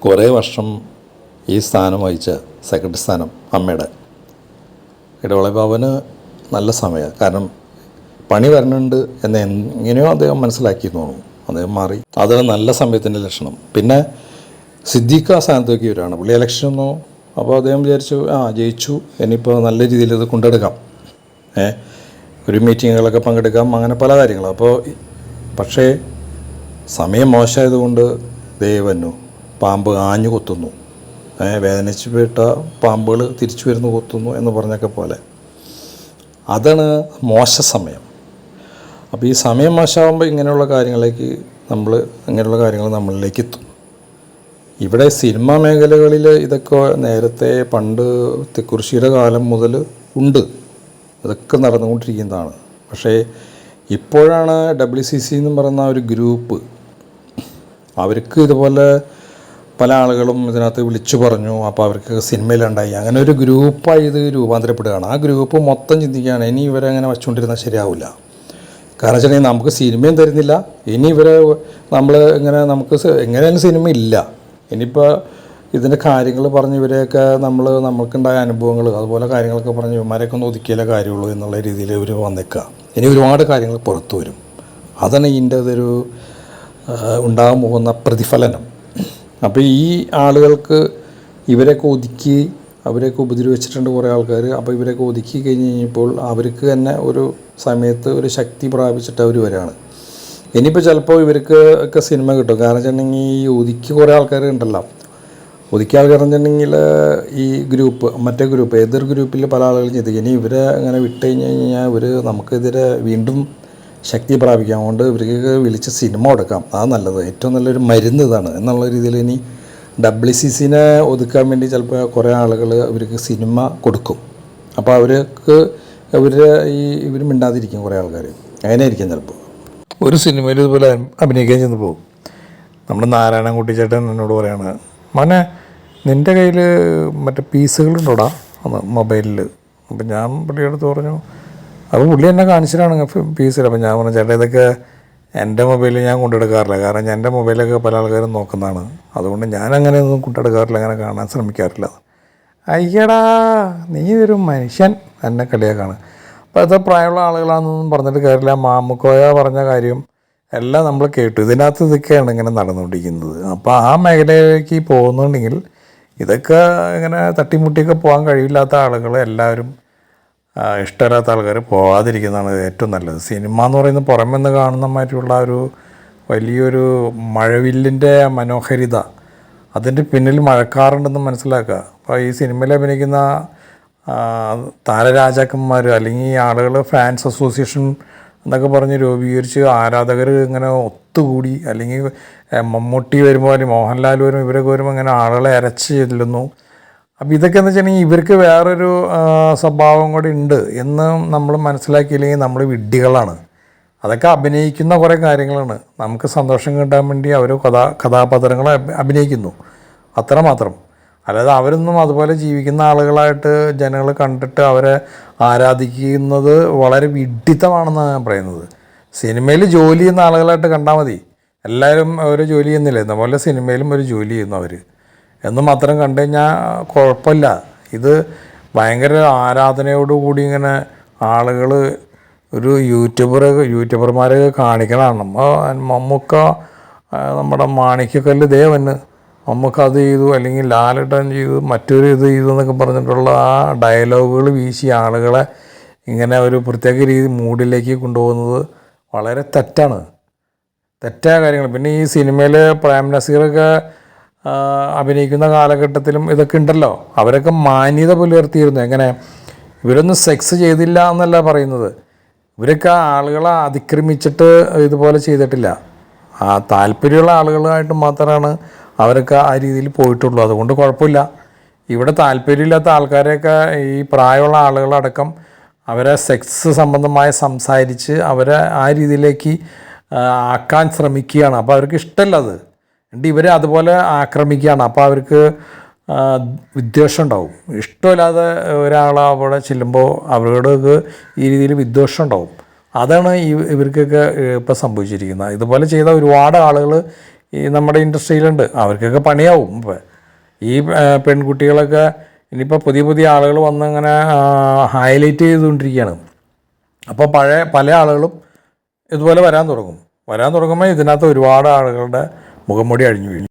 കുറേ വർഷം ഈ സ്ഥാനം വഹിച്ച സെക്രട്ടറി സ്ഥാനം അമ്മയുടെ ഇടവള ബാബുവിന് നല്ല സമയമാണ്. കാരണം പണി വരണുണ്ട് എന്ന് എങ്ങനെയോ അദ്ദേഹം മനസ്സിലാക്കി തോന്നുന്നു. അദ്ദേഹം മാറി. അതാണ് നല്ല സമയത്തിൻ്റെ ലക്ഷണം. പിന്നെ സിദ്ദീഖ് ആ സ്ഥാനത്തേക്ക് വരികയാണ്. പുള്ളി ഇലക്ഷനൊന്നും. അപ്പോൾ അദ്ദേഹം വിചാരിച്ചു ജയിച്ചു, ഇനിയിപ്പോൾ നല്ല രീതിയിൽ ഇത് കൊണ്ടെടുക്കാം, ഒരു മീറ്റിങ്ങുകളൊക്കെ പങ്കെടുക്കാം, അങ്ങനെ പല കാര്യങ്ങളും. പക്ഷേ സമയം മോശമായതുകൊണ്ട് ദൈവന്നു പാമ്പ് ആഞ്ഞു കൊത്തുന്നു, വേദനിച്ച് പോയിട്ട പാമ്പുകൾ തിരിച്ചു വരുന്നു കൊത്തുന്നു എന്ന് പറഞ്ഞൊക്കെ പോലെ. അതാണ് മോശ സമയം. അപ്പോൾ ഈ സമയം മോശമാകുമ്പോൾ ഇങ്ങനെയുള്ള കാര്യങ്ങൾ നമ്മളിലേക്ക് എത്തും. ഇവിടെ സിനിമാ മേഖലകളിൽ ഇതൊക്കെ നേരത്തെ പണ്ട് തിക്കുറിശ്ശിയുടെ കാലം മുതൽ ഉണ്ട്, ഇതൊക്കെ നടന്നുകൊണ്ടിരിക്കുന്നതാണ്. പക്ഷേ ഇപ്പോഴാണ് WCC എന്ന് പറയുന്ന ഒരു ഗ്രൂപ്പ്, അവർക്ക് ഇതുപോലെ പല ആളുകളും ഇതിനകത്ത് വിളിച്ചു പറഞ്ഞു. അപ്പോൾ അവർക്ക് സിനിമയിലുണ്ടായി, അങ്ങനെ ഒരു ഗ്രൂപ്പായി ഇത് രൂപാന്തരപ്പെടുകയാണ്. ആ ഗ്രൂപ്പ് മൊത്തം ചിന്തിക്കുകയാണ്, ഇനി ഇവരെ അങ്ങനെ വച്ചുകൊണ്ടിരുന്നാൽ ശരിയാവില്ല. കാരണം വെച്ചിട്ടുണ്ടെങ്കിൽ നമുക്ക് സിനിമയും തരുന്നില്ല, ഇനി ഇവരെ നമുക്ക് എങ്ങനെയാലും സിനിമ ഇല്ല. ഇനിയിപ്പോൾ ഇതിൻ്റെ കാര്യങ്ങൾ പറഞ്ഞ് ഇവരെയൊക്കെ നമുക്കുണ്ടായ അനുഭവങ്ങൾ അതുപോലെ കാര്യങ്ങളൊക്കെ പറഞ്ഞ് ഇവന്മാരെയൊക്കെ ഒന്ന് ഒതുക്കിയാലേ കാര്യമുള്ളൂ എന്നുള്ള രീതിയിൽ ഇവർ വന്നേക്കുക. ഇനി ഒരുപാട് കാര്യങ്ങൾ പുറത്തു വരും. അതാണ് ഇതിൻ്റെ അതൊരു ഉണ്ടാകാൻ പോകുന്ന പ്രതിഫലനം. അപ്പോൾ ഈ ആളുകൾക്ക് ഇവരെയൊക്കെ ഒതുക്കി, അവരെയൊക്കെ ഉപദ്രവിച്ചിട്ടുണ്ട് കുറേ ആൾക്കാർ. അപ്പോൾ ഇവരെയൊക്കെ ഒതുക്കി കഴിഞ്ഞപ്പോൾ അവർക്ക് തന്നെ ഒരു സമയത്ത് ഒരു ശക്തി പ്രാപിച്ചിട്ട് അവർ വരികയാണ്. ഇനിയിപ്പോൾ ചിലപ്പോൾ ഇവർക്ക് ഒക്കെ സിനിമ കിട്ടും. കാരണം വെച്ചിട്ടുണ്ടെങ്കിൽ ഈ ഒതുക്കി കുറേ ആൾക്കാർ ഉണ്ടല്ലോ, ഒതുക്കിയ ആൾക്കാർ വെച്ചിട്ടുണ്ടെങ്കിൽ ഈ മറ്റേ ഗ്രൂപ്പ് എതിർ ഗ്രൂപ്പിൽ പല ആളുകളും ചിന്തിക്കും, ഇനി ഇവരെ അങ്ങനെ വിട്ട് കഴിഞ്ഞാൽ നമുക്കെതിരെ വീണ്ടും ശക്തി പ്രാപിക്കാം, അതുകൊണ്ട് ഇവർക്ക് വിളിച്ച് സിനിമ കൊടുക്കാം, അതാണ് നല്ലത്, ഏറ്റവും നല്ലൊരു മരുന്ന് ഇതാണ് എന്നുള്ള രീതിയിൽ ഇനി WCCനെ ഒതുക്കാൻ വേണ്ടി ചിലപ്പോൾ കുറേ ആളുകൾ ഇവർക്ക് സിനിമ കൊടുക്കും. അപ്പോൾ ഇവർ മിണ്ടാതിരിക്കും കുറേ ആൾക്കാർ, അങ്ങനെ ആയിരിക്കും ചിലപ്പോൾ. ഒരു സിനിമയിൽ ഇതുപോലെ അഭിനയിക്കാൻ ചെന്ന് പോകും. നമ്മുടെ നാരായണൻകുട്ടി ചേട്ടൻ എന്നോട് പറയാണ്, മോനെ നിൻ്റെ കയ്യിൽ മറ്റേ പീസുകളുണ്ടോടാ മൊബൈലിൽ. അപ്പം ഞാൻ പുള്ളിയെടുത്ത് പറഞ്ഞു, അപ്പോൾ പുള്ളി എന്നെ കാണിച്ചിട്ടാണ് പീസിൽ. അപ്പം ഞാൻ പറഞ്ഞു, ചേട്ടാ ഇതൊക്കെ എൻ്റെ മൊബൈലിൽ ഞാൻ കൊണ്ടെടുക്കാറില്ല, കാരണം എൻ്റെ മൊബൈലൊക്കെ പല ആൾക്കാരും നോക്കുന്നതാണ്, അതുകൊണ്ട് ഞാൻ അങ്ങനെയൊന്നും കൊണ്ടെടുക്കാറില്ല, അങ്ങനെ കാണാൻ ശ്രമിക്കാറില്ല. അയ്യടാ നീ ഒരു മനുഷ്യൻ, എന്നെ കളിയാക്കാണ്. അപ്പോൾ അത് പ്രായമുള്ള ആളുകളാണെന്നൊന്നും പറഞ്ഞിട്ട് കാര്യമില്ല. മാമുക്കോയ പറഞ്ഞ കാര്യം എല്ലാം നമ്മൾ കേട്ടു. ഇതിനകത്ത് ഇതൊക്കെയാണ് ഇങ്ങനെ നടന്നുകൊണ്ടിരിക്കുന്നത്. അപ്പോൾ ആ മേഖലയിലേക്ക് പോകുന്നുണ്ടെങ്കിൽ ഇതൊക്കെ ഇങ്ങനെ തട്ടിമുട്ടിയൊക്കെ പോകാൻ കഴിയില്ലാത്ത ആളുകൾ എല്ലാവരും, ഇഷ്ടമില്ലാത്ത ആൾക്കാർ പോകാതിരിക്കുന്നതാണ് ഏറ്റവും നല്ലത്. സിനിമ എന്ന് പറയുന്നത് പുറമെ നിന്ന് കാണുന്ന മാതിരിയുള്ള ഒരു വലിയൊരു മഴവില്ലിൻ്റെ മനോഹരിത, അതിൻ്റെ പിന്നിൽ മഴക്കാറുണ്ടെന്ന് മനസ്സിലാക്കുക. അപ്പോൾ ഈ സിനിമയിൽ അഭിനയിക്കുന്ന താരരാജാക്കന്മാർ അല്ലെങ്കിൽ ഈ ആളുകൾ ഫാൻസ് അസോസിയേഷൻ എന്നൊക്കെ പറഞ്ഞ് രൂപീകരിച്ച് ആരാധകർ ഇങ്ങനെ ഒത്തുകൂടി, അല്ലെങ്കിൽ മമ്മൂട്ടി വരുമ്പോൾ അല്ലെങ്കിൽ മോഹൻലാൽ വരുമ്പോൾ ഇവരൊക്കെ വരുമ്പോൾ ഇങ്ങനെ ആളുകളെ അരച്ച് ചെല്ലുന്നു. അപ്പോൾ ഇതൊക്കെ എന്ന് വെച്ചിട്ടുണ്ടെങ്കിൽ ഇവർക്ക് വേറൊരു സ്വഭാവം കൂടി ഉണ്ട് എന്ന് നമ്മൾ മനസ്സിലാക്കിയില്ലെങ്കിൽ നമ്മൾ വിഡ്ഢികളാണ്. അതൊക്കെ അഭിനയിക്കുന്ന കുറേ കാര്യങ്ങളാണ്. നമുക്ക് സന്തോഷം കിട്ടാൻ വേണ്ടി അവർ കഥാപാത്രങ്ങൾ അഭിനയിക്കുന്നു, അത്രമാത്രം. അല്ലാതെ അവരൊന്നും അതുപോലെ ജീവിക്കുന്ന ആളുകളായിട്ട് ജനങ്ങൾ കണ്ടിട്ട് അവരെ ആരാധിക്കുന്നത് വളരെ വിഡ്ഢിത്തമാണെന്നാണ് ഞാൻ പറയുന്നത്. സിനിമയിൽ ജോലി ചെയ്യുന്ന ആളുകളായിട്ട് കണ്ടാൽ മതി, എല്ലാവരും അവർ ജോലി ചെയ്യുന്നില്ല, അതുപോലെ സിനിമയിലും ഒരു ജോലി ചെയ്യുന്നു അവർ എന്ന് മാത്രം കണ്ടു കഴിഞ്ഞാൽ കുഴപ്പമില്ല. ഇത് ഭയങ്കര ആരാധനയോടുകൂടി ഇങ്ങനെ ആളുകൾ ഒരു യൂട്യൂബർമാരൊക്കെ കാണിക്കണതാണ്. മമ്മൂക്ക നമ്മുടെ മാണിക്യക്കല്ല് ദേവന് മമ്മൂക്ക അത് ചെയ്തു, അല്ലെങ്കിൽ ലാലേട്ടൻ ചെയ്തു, മറ്റൊരു ഇത് ചെയ്തു എന്നൊക്കെ പറഞ്ഞിട്ടുള്ള ആ ഡയലോഗുകൾ വീശി ആളുകളെ ഇങ്ങനെ ഒരു പ്രത്യേക രീതി മൂഡിലേക്ക് കൊണ്ടുപോകുന്നത് വളരെ തെറ്റായ കാര്യങ്ങൾ. പിന്നെ ഈ സിനിമയിൽ പ്രേം നസീറൊക്കെ അഭിനയിക്കുന്ന കാലഘട്ടത്തിലും ഇതൊക്കെ ഉണ്ടല്ലോ, അവരൊക്കെ മാന്യത പുലർത്തിയിരുന്നു. എങ്ങനെ ഇവരൊന്നും സെക്സ് ചെയ്തില്ല എന്നല്ല പറയുന്നത്, ഇവരൊക്കെ ആളുകളെ അതിക്രമിച്ചിട്ട് ഇതുപോലെ ചെയ്തിട്ടില്ല. ആ താല്പര്യമുള്ള ആളുകളായിട്ട് മാത്രമാണ് അവരൊക്കെ ആ രീതിയിൽ പോയിട്ടുള്ളൂ. അതുകൊണ്ട് കുഴപ്പമില്ല. ഇവിടെ താല്പര്യമില്ലാത്ത ആൾക്കാരെയൊക്കെ ഈ പ്രായമുള്ള ആളുകളടക്കം അവരെ സെക്സ് സംബന്ധമായി സംസാരിച്ച് അവരെ ആ രീതിയിലേക്ക് ആക്കാൻ ശ്രമിക്കുകയാണ്. അപ്പോൾ അവർക്ക് ഇഷ്ടമല്ല അത്, എന്നിട്ട് ഇവരെ അതുപോലെ ആക്രമിക്കുകയാണ്. അപ്പോൾ അവർക്ക് വിദ്വേഷം ഉണ്ടാവും. ഇഷ്ടമില്ലാതെ ഒരാൾ അവിടെ ചെല്ലുമ്പോൾ അവരോട് ഈ രീതിയിൽ വിദ്വേഷം ഉണ്ടാവും. അതാണ് ഇവർക്കൊക്കെ ഇപ്പം സംഭവിച്ചിരിക്കുന്നത്. ഇതുപോലെ ചെയ്ത ഒരുപാട് ആളുകൾ ഈ നമ്മുടെ ഇൻഡസ്ട്രിയിലുണ്ട്. അവർക്കൊക്കെ പണിയാവും. ഇപ്പം ഈ പെൺകുട്ടികളൊക്കെ ഇനിയിപ്പോൾ പുതിയ പുതിയ ആളുകൾ വന്ന് ഇങ്ങനെ ഹൈലൈറ്റ് ചെയ്തുകൊണ്ടിരിക്കുകയാണ്. അപ്പോൾ പഴയ പല ആളുകളും ഇതുപോലെ വരാൻ തുടങ്ങും. വരാൻ തുടങ്ങുമ്പോൾ ഇതിനകത്ത് ഒരുപാട് ആളുകളുടെ മുഖംമൂടി അഴിഞ്ഞു വീഴും.